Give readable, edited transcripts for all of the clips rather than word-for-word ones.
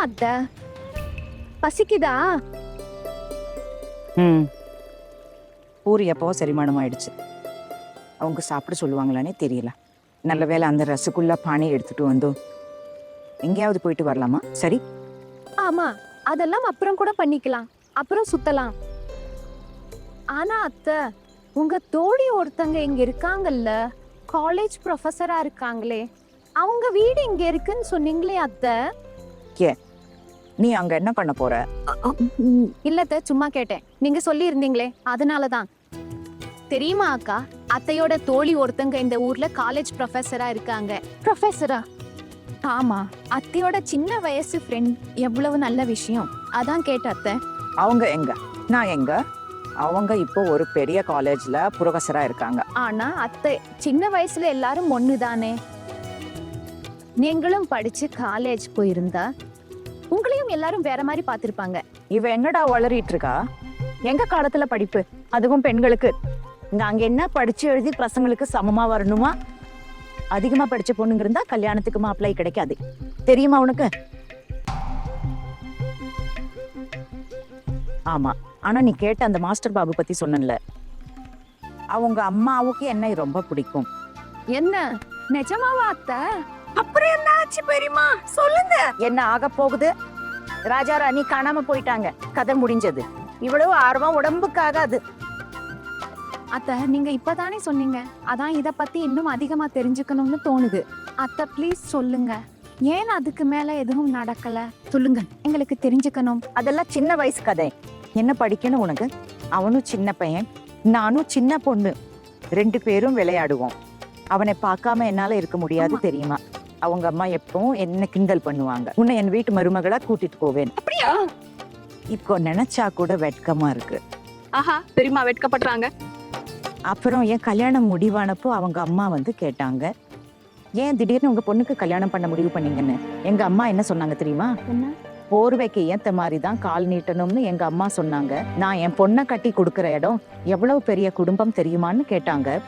அத்தை, பசிக்குதா? பூரி எப்போ செரிமானம் ஆயிடுச்சு. அவங்க சாப்பிட சொல்லுவாங்களானே தெரியல. நல்ல வேளை அந்த ரசகுல்லா பானை எடுத்துட்டு வந்தோம். எங்கேயாவது போயிட்டு வரலாமா? சரி. ஆமா, அதெல்லாம் அப்புறம் கூட பண்ணிக்கலாம், அப்புறம் சுத்தலாம். ஆனா அத்தை, உங்க தோழி ஒருத்தங்க இங்க இருக்காங்கல்ல, காலேஜ் ப்ரொஃபஸரா இருக்காங்களே, அவங்க வீடு இங்க இருக்குன்னு சொன்னீங்களே அத்தை. நீ அங்க என்ன பண்ண போற? இல்லத்த, சும்மா கேட்டேன். நீங்க சொல்லி இருந்தீங்களே, அதனாலதான். தெரியுமா அக்கா, அத்தையோட தோழி ஒருத்தங்க இந்த ஊர்ல காலேஜ் ப்ரொஃபஸரா இருக்காங்க. ப்ரொஃபஸரா? ஆமா, அத்தையோட சின்ன வயசு ஃப்ரெண்ட். எவ்வளவு நல்ல விஷயம். அதான் கேட்ட அத்தை. அவங்க எங்க? நான் எங்க? அவங்க இப்போ ஒரு பெரிய காலேஜ்ல ப்ரொஃபஸரா இருக்காங்க. ஆனா அத்தை, சின்ன வயசுல எல்லாரும் ஒண்ணுதானே. நீங்களும் படிச்சு காலேஜ் போயிருந்தா உங்களையும் எல்லாரும் வேற மாதிரி பாத்திருப்பாங்க. இவ என்னடா வளரிட்டு இருக்கா? எங்க காலத்துல படிப்பு, அதுவும் பெண்களுக்கு? நாங்க என்ன படிச்சு எழுதி பசங்களுக்கு சமமா வரணுமா? அதிகமா படிச்ச பொண்ணுங்க இருந்தா கல்யாணத்துக்கு மாப்பிள்ளை கிடைக்காது, தெரியுமா உனக்கு? ஆமா, ஆனா நீ கேட்ட அந்த மாஸ்டர் பாபு பத்தி சொன்னல, அவங்க அம்மாவுக்கு என்னை ரொம்ப பிடிக்கும். என்ன நிஜமாவா அத்தை? அப்புறம் என்ன ஆச்சு பெரியமா? சொல்லுங்க. என்ன ஆக போகுது? ராஜா ராணி காணாம போயிட்டாங்க, கதை முடிஞ்சது. இவ்வளவு ஆர்வம் உடம்புக்காக அது. அத்தை, நீங்க இப்பதானே சொன்னீங்க, அதான் இத பத்தி இன்னும் அதிகமா தெரிஞ்சுக்கணும்னு தோணுது. அத்தை ப்ளீஸ் சொல்லுங்க, ஏன் அதுக்கு மேல எதுவும் நடக்கல? சொல்லுங்க, எங்களுக்கு தெரிஞ்சுக்கணும். அதெல்லாம் சின்ன வயசு கதை. என்ன படிக்கணும் உனக்கு? அவனும் சின்ன பையன், நானும் சின்ன பொண்ணு. 2 பேரும் விளையாடுவோம். அவனை பார்க்காம என்னால இருக்க முடியாது, தெரியுமா? அவங்க அம்மா எப்பவும் என்ன கிண்டல் பண்ணுவாங்க. உன்னை என் வீட்டு மருமகளா கூட்டிட்டு போவேன். அப்படியா? இப்போ நினைச்சா கூட வெட்கமா இருக்கு. ஆஹா, பெரியமா வெட்கப்படுறாங்க. அப்புறம் என் கல்யாணம் முடிவானப்போ அவங்க அம்மா வந்து கேட்டாங்க, ஏன் திடீர்னு உங்க பொண்ணுக்கு கல்யாணம் பண்ண முடிவு பண்ணீங்கன்னு. எங்க அம்மா என்ன சொன்னாங்க தெரியுமா? என்ன? போர்வைக்கு ஏத்த மாதிரி தான் கால் நீட்டணும்னு எங்க அம்மா சொன்னாங்க. நான் என் பொண்ணை கட்டி கொடுக்கற இடம் எவ்வளவு பெரிய குடும்பம் தெரியுமான்னு கேட்டாங்க.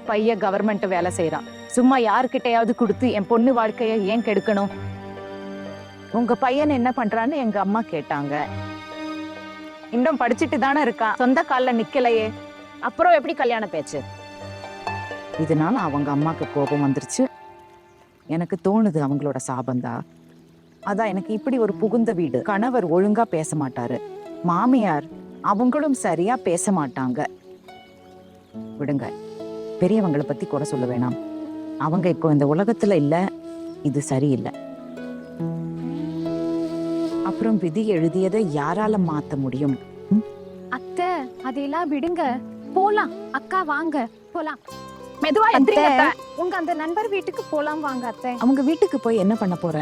பையன் கவர்மெண்ட் வேலை செய்யறான், சும்மா யாருக்கிட்டையாவது கொடுத்து என் பொண்ணு வாழ்க்கைய ஏன் கெடுக்கணும்? உங்க பையன் என்ன பண்றான்னு எங்க அம்மா கேட்டாங்க. இன்னும் படிச்சுட்டு தானே இருக்கான், சொந்த கால்ல நிக்கலையே, அப்புறம் எப்படி கல்யாண பேச்சு? இதனால அவங்க அம்மாக்கு கோபம் வந்துருச்சு. எனக்கு தோணுது அவங்களோட சாபந்தா. அதான் எனக்கு இப்படி ஒரு புகுந்த வீடு. கணவர் ஒழுங்கா பேச மாட்டாரு, மாமியார் அவங்களும் சரியா பேச மாட்டாங்க. விடுங்க, பெரியவங்களை பத்தி குறை சொல்ல வேணாம். அவங்க இப்போ இந்த உலகத்துல இல்ல, இது சரியில்லை. அப்புறம் விதி எழுதியதை யாரால மாத்த முடியும்? அத்தை, அதெல்லாம் விடுங்க, போலாம். அக்கா வாங்க போலாம். மெதுவா எந்திரிங்க. உங்க அந்த நண்பர் வீட்டுக்கு போலாம் வாங்க அத்தை. அவங்க வீட்டுக்கு போய் என்ன பண்ண போற?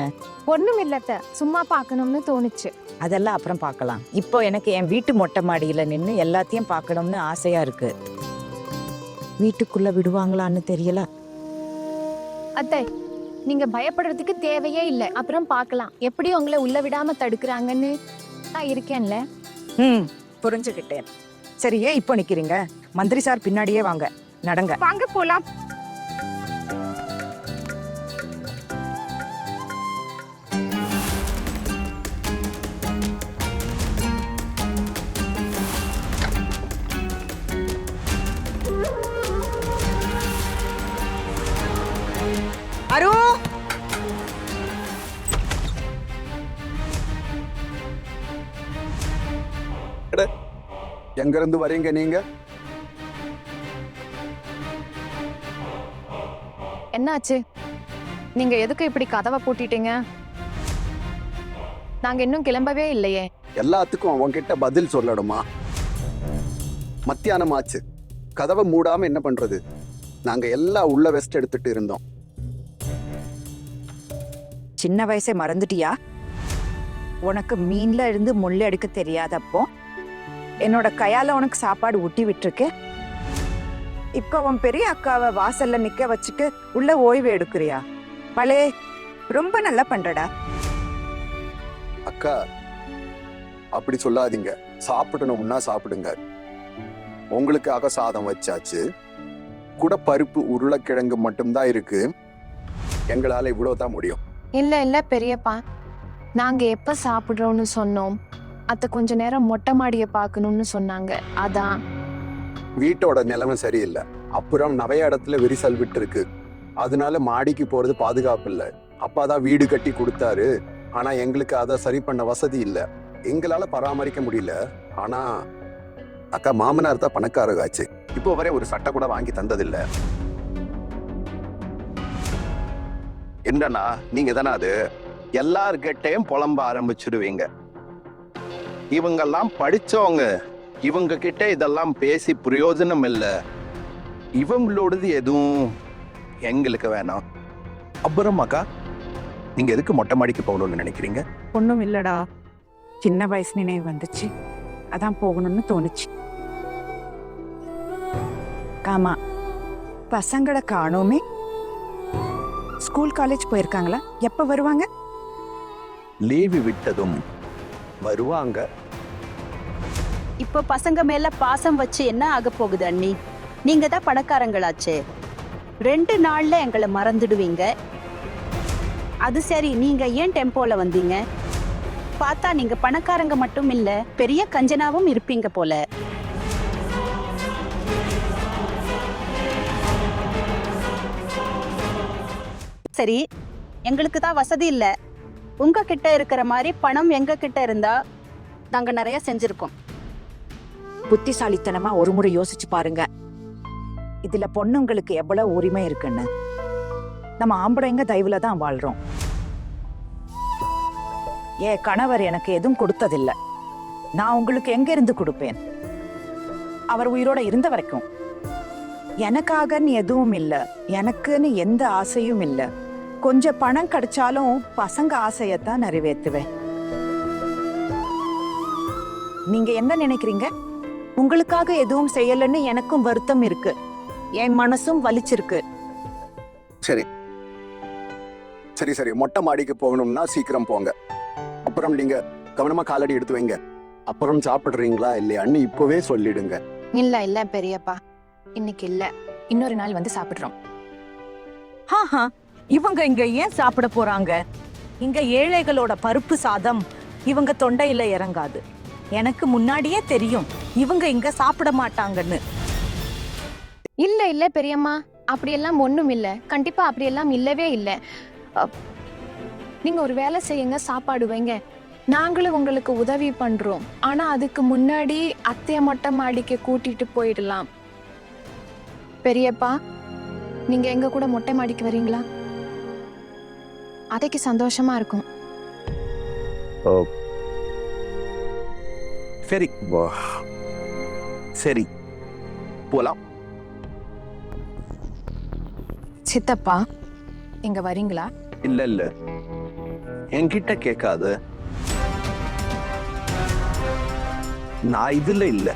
ஒண்ணும் இல்ல அத்தை, சும்மா பார்க்கணும்னு தோணுச்சு. அதெல்லாம் அப்புறம் பார்க்கலாம். இப்போ எனக்கு என் வீட்டு மொட்டை மாடியில நின்னு எல்லாத்தையும் பார்க்கணும்னு ஆசையா இருக்கு. வீட்டுக்குள்ள விடுவாங்களான்னு தெரியல. அத்தை, நீங்க பயப்படுறதுக்கு தேவையே இல்லை, அப்புறம் பார்க்கலாம். எப்படி உங்களை உள்ள விடாம தடுக்கிறாங்கன்னு நான் இருக்கேன்ல. புரிஞ்சுக்கிட்டேன். சரியே, இப்போ நிக்கிறீங்க? மந்திரி சார் பின்னாடியே வாங்க, நடங்க. வாங்க போலாம். அரு, எங்க இருந்து வரீங்க நீங்க? என்னாச்சு? நீங்க எதுக்கு இப்படி கதவை பூட்டிட்டீங்க? நாங்க இன்னும் கிளம்பவே இல்லையே. எல்லாத்துக்கும் அவன்கிட்ட பதில் சொல்லணுமா? மத்தியானம் ஆச்சு, கதவை மூடாம என்ன பண்றது? நாங்க எல்லாம் உள்ள வெஸ்ட் எடுத்துட்டு இருந்தோம். சின்ன வயசை மறந்துட்டியா? உனக்கு மீன்ல இருந்து முள்ளு எடுக்க தெரியாதப்போ என்னோட கையால உனக்கு சாப்பாடு ஊட்டி விட்டுருக்கு. இப்போ உன் பெரிய அக்காவை வாசல்ல நிக்க வச்சுட்டு உள்ள ஓய்வு எடுக்கிறியா? பலே, ரொம்ப நல்லா பண்றடா. அக்கா, அப்படி சொல்லாதீங்க. சாப்பிடணும்னா சாப்பிடுங்க. உங்களுக்காக சாதம் வச்சாச்சு, கூட பருப்பு உருளைக்கிழங்கு மட்டும்தான் இருக்கு. எங்களால இவ்வளவுதான் முடியும். இல்ல இல்ல பெரியப்பா, நாங்க எப்ப சாப்பிடுறோம்னு சொன்னோம். அத்தை கொஞ்ச நேரம் மொட்டை மாடியை பார்க்கணும்னு சொன்னாங்க, அதான். வீட்டோட நிலைமை சரியில்லை. அப்புறம் நிறைய இடத்துல விரிசல் விட்டு இருக்கு. அதனால மாடிக்கு போறது பாதுகாப்பு இல்லை. அப்பா தான் வீடு கட்டி கொடுத்தாரு. ஆனா எங்களுக்கு அதை சரி பண்ண வசதி இல்லை. எங்களால பராமரிக்க முடியல. ஆனா அக்கா மாமனார் தான் பணக்காரராச்சு. இப்போ வரை ஒரு சட்டை கூட வாங்கி தந்ததில்லை. என்னன்னா நீங்க தானே அது எல்லார்கிட்டையும் புலம்ப ஆரம்பிச்சிடுவீங்க. இவங்கெல்லாம் படிச்சவங்க, இவங்க கிட்ட இதெல்லாம் பேசி பிரயோஜனம் இல்லை. இவங்களோடது எதுவும் எங்களுக்கு வேணாம். அப்புறம் அக்கா, நீங்க எதுக்கு மொட்டை மாடிக்கு போகணும்னு நினைக்கிறீங்க? ஒன்றும் இல்லடா, சின்ன வயசு நினைவு வந்துச்சு, அதான் போகணும்னு தோணுச்சு. ஆமா, பசங்களை காணோமே. School college போயிருக்காங்களா? எப்ப வருவாங்க? லீவு விட்டதும் வருவாங்க. இப்போ பசங்க மேல பாசம் வச்சு என்ன ஆக போகுது அண்ணி? நீங்க தான் பணக்காரங்களாச்சே, 2 நாள்ல எங்களை மறந்துடுவீங்க. அது சரி, நீங்க ஏன் டெம்போல வந்தீங்க? பார்த்தா நீங்க பணக்காரங்க மட்டும் இல்ல, பெரிய கஞ்சனாவும் இருப்பீங்க போல. சரி, எங்களுக்கு தான் வசதி இல்ல. உங்க கிட்ட இருக்கிற மாதிரி பணம் எங்க கிட்ட இருந்தா நாங்க நிறைய செஞ்சிருப்போம். புத்திசாலித்தனமா ஒரு முறை யோசிச்சு பாருங்க. இதுல பொண்ணுங்களுக்கு எவ்வளவு உரிமை இருக்குன்னு. நம்ம ஆம்பளைங்க தயவுல தான் வாழ்றோம். என் கணவர் எனக்கு எதுவும் கொடுத்ததில்ல. நான் உங்களுக்கு எங்க இருந்து கொடுப்பேன்? அவர் உயிரோட இருந்த வரைக்கும். எனக்காகன்னு எதுவும் இல்ல, எனக்குன்னு எந்த ஆசையும் இல்ல. கொஞ்சம் பணம் கிடைச்சாலும் பசங்க ஆசையத்தான் நிறைவேற்றுவேன். நீங்க என்ன நினைக்கிறீங்க? உங்களுக்காக எதுவும் செய்யலன்னு எனக்கும் வருத்தம் இருக்கு, என் மனசும் வலிச்சிருக்கு. சரி சரி சரி, மொட்டை மாடிக்கு போகணும்னா சீக்கிரம் போங்க. அப்புறம் நீங்க கவனமா காலடி எடுத்து வைங்க. அப்புறம் சாப்பிடுறீங்களா இல்லையான்னு இப்பவே சொல்லிடுங்க. இல்ல இல்ல பெரியப்பா, இன்னைக்கு இல்ல, இன்னொரு நாள் வந்து சாப்பிடுறோம். ஆஹா, இவங்க இங்க ஏன் சாப்பிட போறாங்க? இங்க ஏழைகளோட பருப்பு சாதம் இவங்க தொண்டையில இறங்காது. எனக்கு முன்னாடியே தெரியும் இவங்க இங்க சாப்பிட மாட்டாங்கன்னு. இல்ல இல்ல பெரியம்மா, அப்படியெல்லாம் ஒண்ணும் இல்ல. கண்டிப்பா அப்படியெல்லாம் இல்லவே இல்ல. நீங்க ஒரு வேலை செய்யுங்க, சாப்பாடு வைங்க, நாங்களும் உங்களுக்கு உதவி பண்றோம். ஆனா அதுக்கு முன்னாடி அத்தைய மொட்டை மாடிக்கு கூட்டிட்டு போயிடலாம். பெரியப்பா, நீங்க எங்க கூட மொட்டை மாடிக்கு வரீங்களா? அதைக்கு சந்தோஷமா இருக்கும். சரி சரி, போலாம். சித்தப்பா, இங்க வரீங்களா? இல்ல இல்ல, என்கிட்ட கேட்காது. நான் இதுல இல்ல.